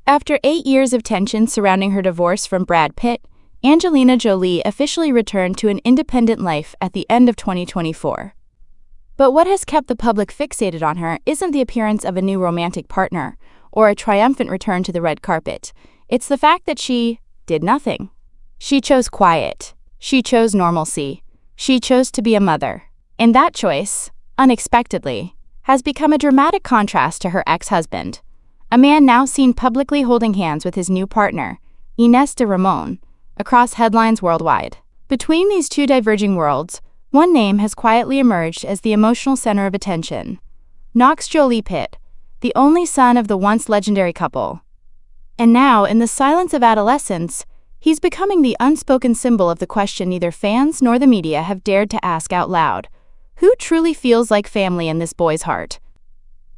After 8 years of tension surrounding her divorce from Brad Pitt, Angelina Jolie officially returned to an independent life at the end of 2024. But what has kept the public fixated on her isn't the appearance of a new romantic partner or a triumphant return to the red carpet. It's the fact that she did nothing. She chose quiet. She chose normalcy. She chose to be a mother. And that choice, unexpectedly, has become a dramatic contrast to her ex-husband, a man now seen publicly holding hands with his new partner, Ines de Ramon, across headlines worldwide. Between these two diverging worlds, one name has quietly emerged as the emotional center of attention: Knox Jolie-Pitt, the only son of the once legendary couple. And now, in the silence of adolescence, he's becoming the unspoken symbol of the question neither fans nor the media have dared to ask out loud: who truly feels like family in this boy's heart?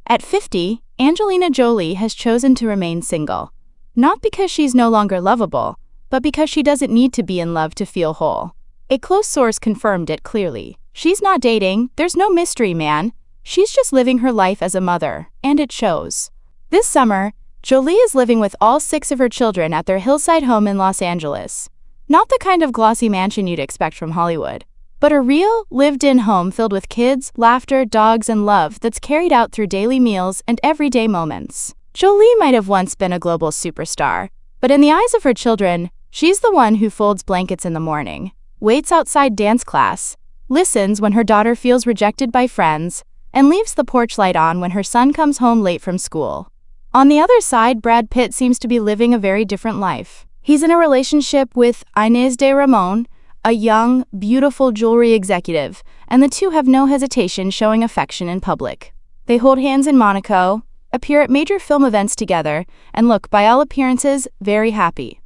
At 50, Angelina Jolie has chosen to remain single, not because she's no longer lovable, but because she doesn't need to be in love to feel whole. A close source confirmed it clearly. She's not dating, there's no mystery, man. She's just living her life as a mother, and it shows. This summer, Jolie is living with all 6 of her children at their hillside home in Los Angeles. Not the kind of glossy mansion you'd expect from Hollywood, but a real, lived-in home filled with kids, laughter, dogs, and love that's carried out through daily meals and everyday moments. Jolie might have once been a global superstar, but in the eyes of her children, she's the one who folds blankets in the morning, waits outside dance class, listens when her daughter feels rejected by friends, and leaves the porch light on when her son comes home late from school. On the other side, Brad Pitt seems to be living a very different life. He's in a relationship with Ines de Ramon, a young, beautiful jewelry executive, and the two have no hesitation showing affection in public. They hold hands in Monaco, appear at major film events together, and look, by all appearances, very happy.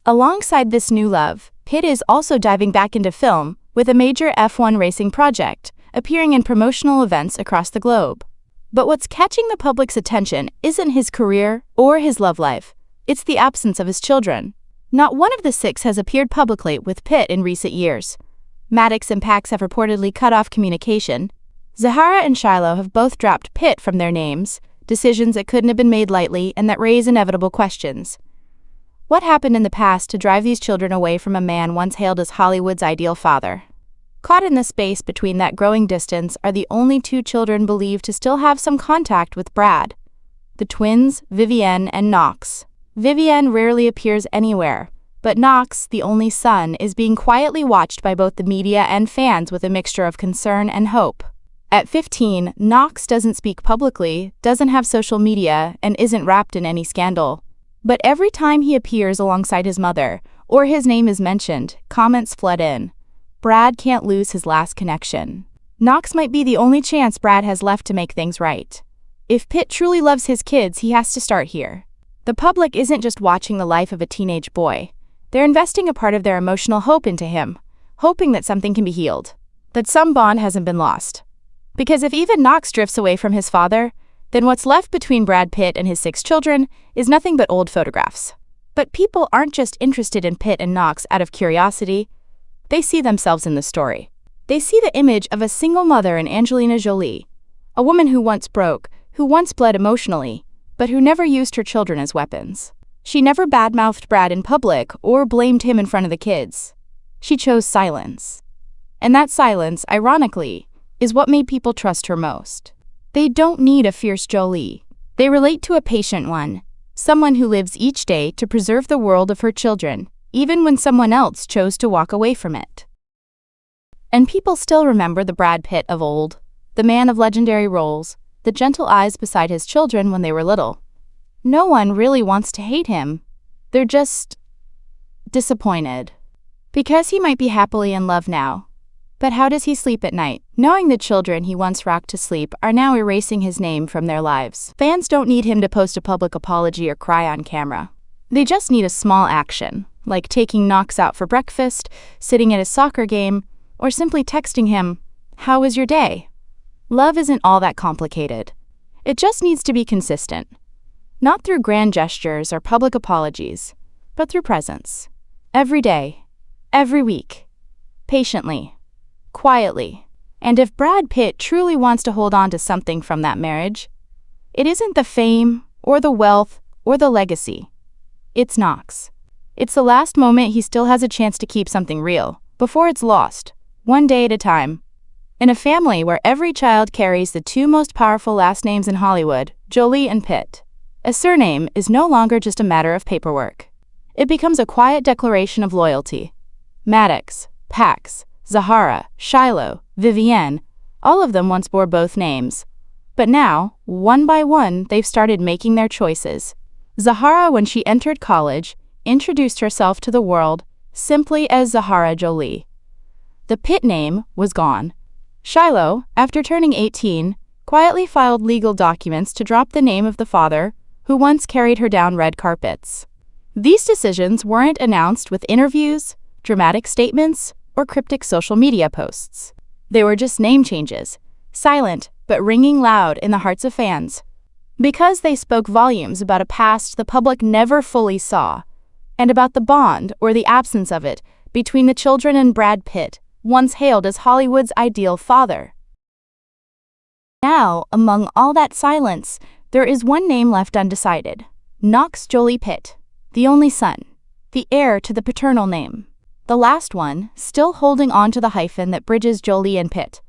Alongside this new love, Pitt is also diving back into film with a major F1 racing project, appearing in promotional events across the globe. But what's catching the public's attention isn't his career or his love life, it's the absence of his children. Not one of the 6 has appeared publicly with Pitt in recent years. Maddox and Pax have reportedly cut off communication. Zahara and Shiloh have both dropped Pitt from their names, decisions that couldn't have been made lightly and that raise inevitable questions. What happened in the past to drive these children away from a man once hailed as Hollywood's ideal father? Caught in the space between that growing distance are the only 2 children believed to still have some contact with Brad: the twins, Vivienne and Knox. Vivienne rarely appears anywhere, but Knox, the only son, is being quietly watched by both the media and fans with a mixture of concern and hope. At 15, Knox doesn't speak publicly, doesn't have social media, and isn't wrapped in any scandal. But every time he appears alongside his mother, or his name is mentioned, comments flood in. Brad can't lose his last connection. Knox might be the only chance Brad has left to make things right. If Pitt truly loves his kids, he has to start here. The public isn't just watching the life of a teenage boy. They're investing a part of their emotional hope into him, hoping that something can be healed, that some bond hasn't been lost. Because if even Knox drifts away from his father, then what's left between Brad Pitt and his 6 children is nothing but old photographs. But people aren't just interested in Pitt and Knox out of curiosity. They see themselves in the story. They see the image of a single mother in Angelina Jolie, a woman who once broke, who once bled emotionally, but who never used her children as weapons. She never badmouthed Brad in public or blamed him in front of the kids. She chose silence. And that silence, ironically, is what made people trust her most. They don't need a fierce Jolie. They relate to a patient one, someone who lives each day to preserve the world of her children, even when someone else chose to walk away from it. And people still remember the Brad Pitt of old, the man of legendary roles, the gentle eyes beside his children when they were little. No one really wants to hate him. They're just disappointed. Because he might be happily in love now. But how does he sleep at night, knowing the children he once rocked to sleep are now erasing his name from their lives? Fans don't need him to post a public apology or cry on camera. They just need a small action, like taking Knox out for breakfast, sitting at a soccer game, or simply texting him, "How was your day?" Love isn't all that complicated. It just needs to be consistent. Not through grand gestures or public apologies, but through presence. Every day, every week, patiently, quietly. And if Brad Pitt truly wants to hold on to something from that marriage, it isn't the fame or the wealth or the legacy? It's Knox. It's the last moment he still has a chance to keep something real, before it's lost, one day at a time. In a family where every child carries the two most powerful last names in Hollywood, Jolie and Pitt, a surname is no longer just a matter of paperwork. It becomes a quiet declaration of loyalty. Maddox, Pax, Zahara, Shiloh, Vivienne, all of them once bore both names. But now, one by one, they've started making their choices. Zahara, when she entered college, introduced herself to the world simply as Zahara Jolie. The Pitt name was gone. Shiloh, after turning 18, quietly filed legal documents to drop the name of the father who once carried her down red carpets. These decisions weren't announced with interviews, dramatic statements, or cryptic social media posts. They were just name changes, silent but ringing loud in the hearts of fans. Because they spoke volumes about a past the public never fully saw, and about the bond, or the absence of it, between the children and Brad Pitt, once hailed as Hollywood's ideal father. Now, among all that silence, there is one name left undecided: Knox Jolie-Pitt, the only son, the heir to the paternal name. The last one, still holding on to the hyphen that bridges Jolie and Pitt.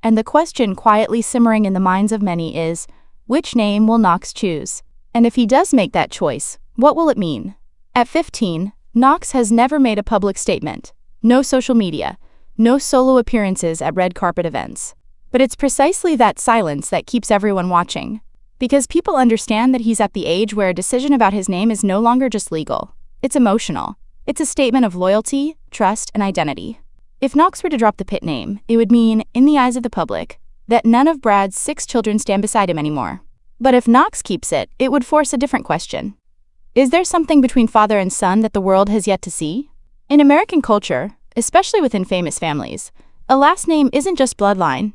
And the question quietly simmering in the minds of many is, which name will Knox choose? And if he does make that choice, what will it mean? At 15, Knox has never made a public statement. No social media, no solo appearances at red carpet events. But it's precisely that silence that keeps everyone watching. Because people understand that he's at the age where a decision about his name is no longer just legal. It's emotional. It's a statement of loyalty, trust, and identity. If Knox were to drop the Pitt name, it would mean, in the eyes of the public, that none of Brad's 6 children stand beside him anymore. But if Knox keeps it, it would force a different question. Is there something between father and son that the world has yet to see? In American culture, especially within famous families, a last name isn't just bloodline.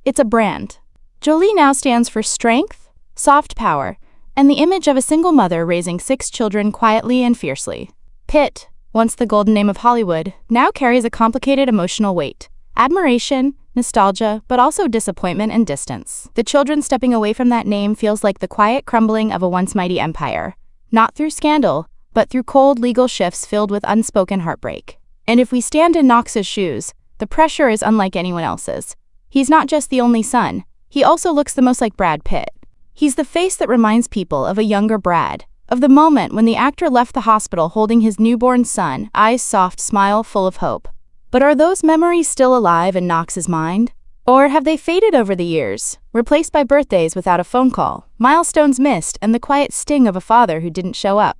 It's a brand. Jolie now stands for strength, soft power, and the image of a single mother raising 6 children quietly and fiercely. Pitt, once the golden name of Hollywood, now carries a complicated emotional weight. Admiration, nostalgia, but also disappointment and distance. The children stepping away from that name feels like the quiet crumbling of a once mighty empire. Not through scandal, but through cold legal shifts filled with unspoken heartbreak. And if we stand in Knox's shoes, the pressure is unlike anyone else's. He's not just the only son, he also looks the most like Brad Pitt. He's the face that reminds people of a younger Brad, of the moment when the actor left the hospital holding his newborn son, eyes soft, smile full of hope. But are those memories still alive in Knox's mind? Or have they faded over the years, replaced by birthdays without a phone call, milestones missed, and the quiet sting of a father who didn't show up?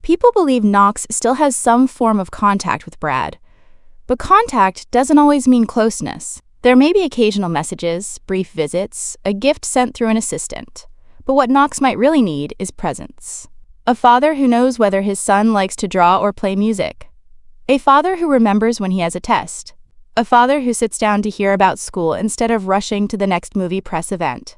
People believe Knox still has some form of contact with Brad. But contact doesn't always mean closeness. There may be occasional messages, brief visits, a gift sent through an assistant. But what Knox might really need is presence. A father who knows whether his son likes to draw or play music. A father who remembers when he has a test. A father who sits down to hear about school instead of rushing to the next movie press event.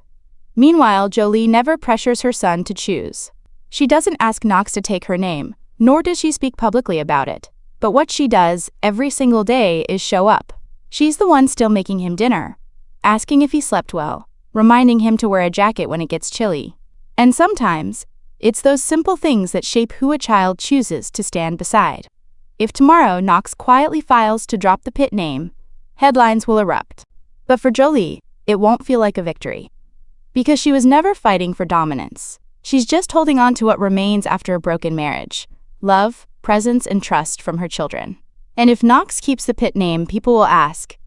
Meanwhile, Jolie never pressures her son to choose. She doesn't ask Knox to take her name, nor does she speak publicly about it. But what she does every single day is show up. She's the one still making him dinner, asking if he slept well, reminding him to wear a jacket when it gets chilly. And sometimes, it's those simple things that shape who a child chooses to stand beside. If tomorrow Knox quietly files to drop the Pitt name, headlines will erupt. But for Jolie, it won't feel like a victory. Because she was never fighting for dominance. She's just holding on to what remains after a broken marriage: love, presence, and trust from her children. And if Knox keeps the Pitt name, people will ask,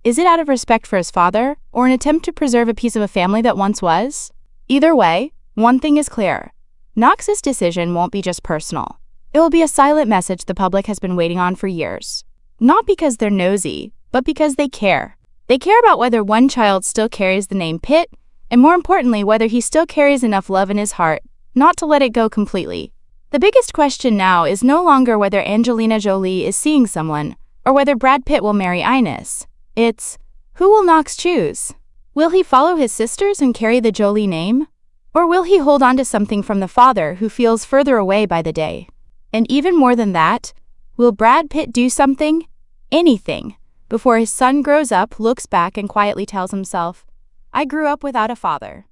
is it out of respect for his father, or an attempt to preserve a piece of a family that once was? Either way, one thing is clear. Knox's decision won't be just personal. It will be a silent message the public has been waiting on for years. Not because they're nosy, but because they care. They care about whether one child still carries the name Pitt, and more importantly, whether he still carries enough love in his heart not to let it go completely. The biggest question now is no longer whether Angelina Jolie is seeing someone, or whether Brad Pitt will marry Ines. It's, who will Knox choose? Will he follow his sisters and carry the Jolie name? Or will he hold on to something from the father who feels further away by the day? And even more than that, will Brad Pitt do something, anything, before his son grows up, looks back, and quietly tells himself, I grew up without a father?